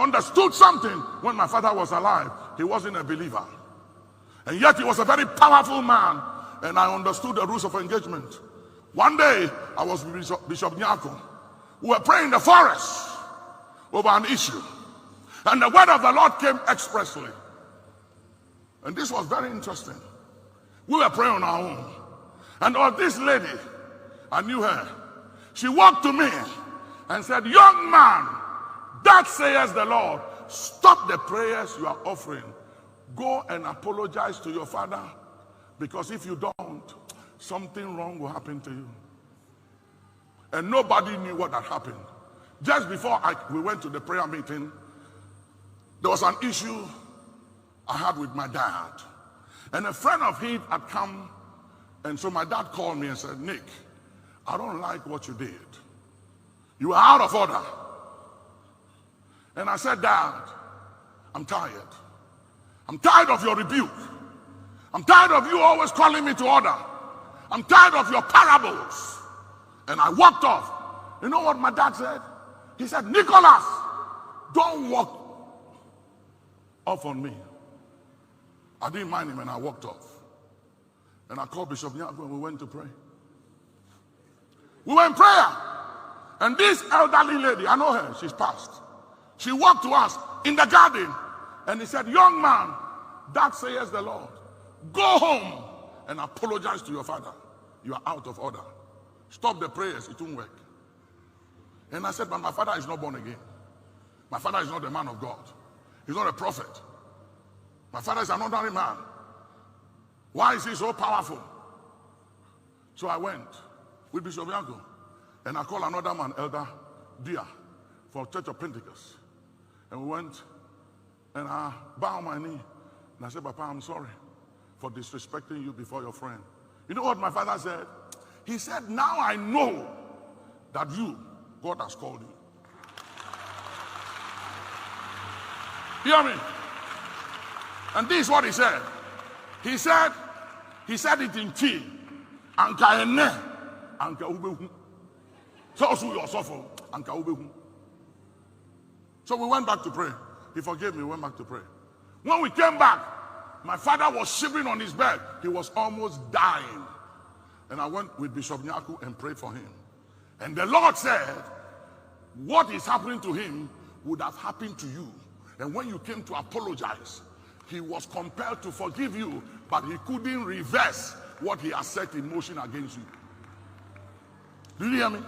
understood something when my father was alive. He wasn't a believer. And yet he was a very powerful man. And I understood the rules of engagement. One day, I was with Bishop Nyako. We were praying in the forest over an issue. And the word of the Lord came expressly. And this was very interesting. We were praying on our own. And there was this lady, I knew her. She walked to me and said, young man, that says the Lord, stop the prayers you are offering. Go and apologize to your father, because if you don't, something wrong will happen to you. And nobody knew what had happened. Just before we went to the prayer meeting, there was an issue I had with my dad. And a friend of his had come, and so my dad called me and said, Nick, I don't like what you did. You are out of order. And I said, Dad, I'm tired. I'm tired of your rebuke. I'm tired of you always calling me to order. I'm tired of your parables. And I walked off. You know what my dad said? He said, Nicholas, don't walk off on me. I didn't mind him and I walked off. And I called Bishop Nyako and we went to pray. We were in prayer. And this elderly lady, I know her, she's passed. She walked to us in the garden and he said, young man, that says the Lord, go home and apologize to your father. You are out of order. Stop the prayers, it won't work. And I said, but my father is not born again. My father is not a man of God. He's not a prophet. My father is an ordinary man. Why is he so powerful? So I went with Bishop Nyako and I called another man, Elder Dia, for Church of Pentecost. And we went and I bowed my knee and I said, Papa, I'm sorry for disrespecting you before your friend. You know what my father said? He said, now I know that you, God has called you. Hear me? And this is what he said. He said it in tea. Anka ene, anka ubehu. So we went back to pray. He forgave me, we went back to pray. When we came back, my father was shivering on his bed. He was almost dying. And I went with Bishop Nyako and prayed for him. And the Lord said, what is happening to him would have happened to you. And when you came to apologize, he was compelled to forgive you, but he couldn't reverse what he has set in motion against you. Did you hear me?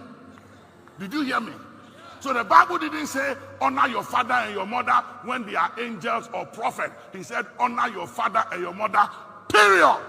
Did you hear me? So the Bible didn't say honor your father and your mother when they are angels or prophets. He said honor your father and your mother, period.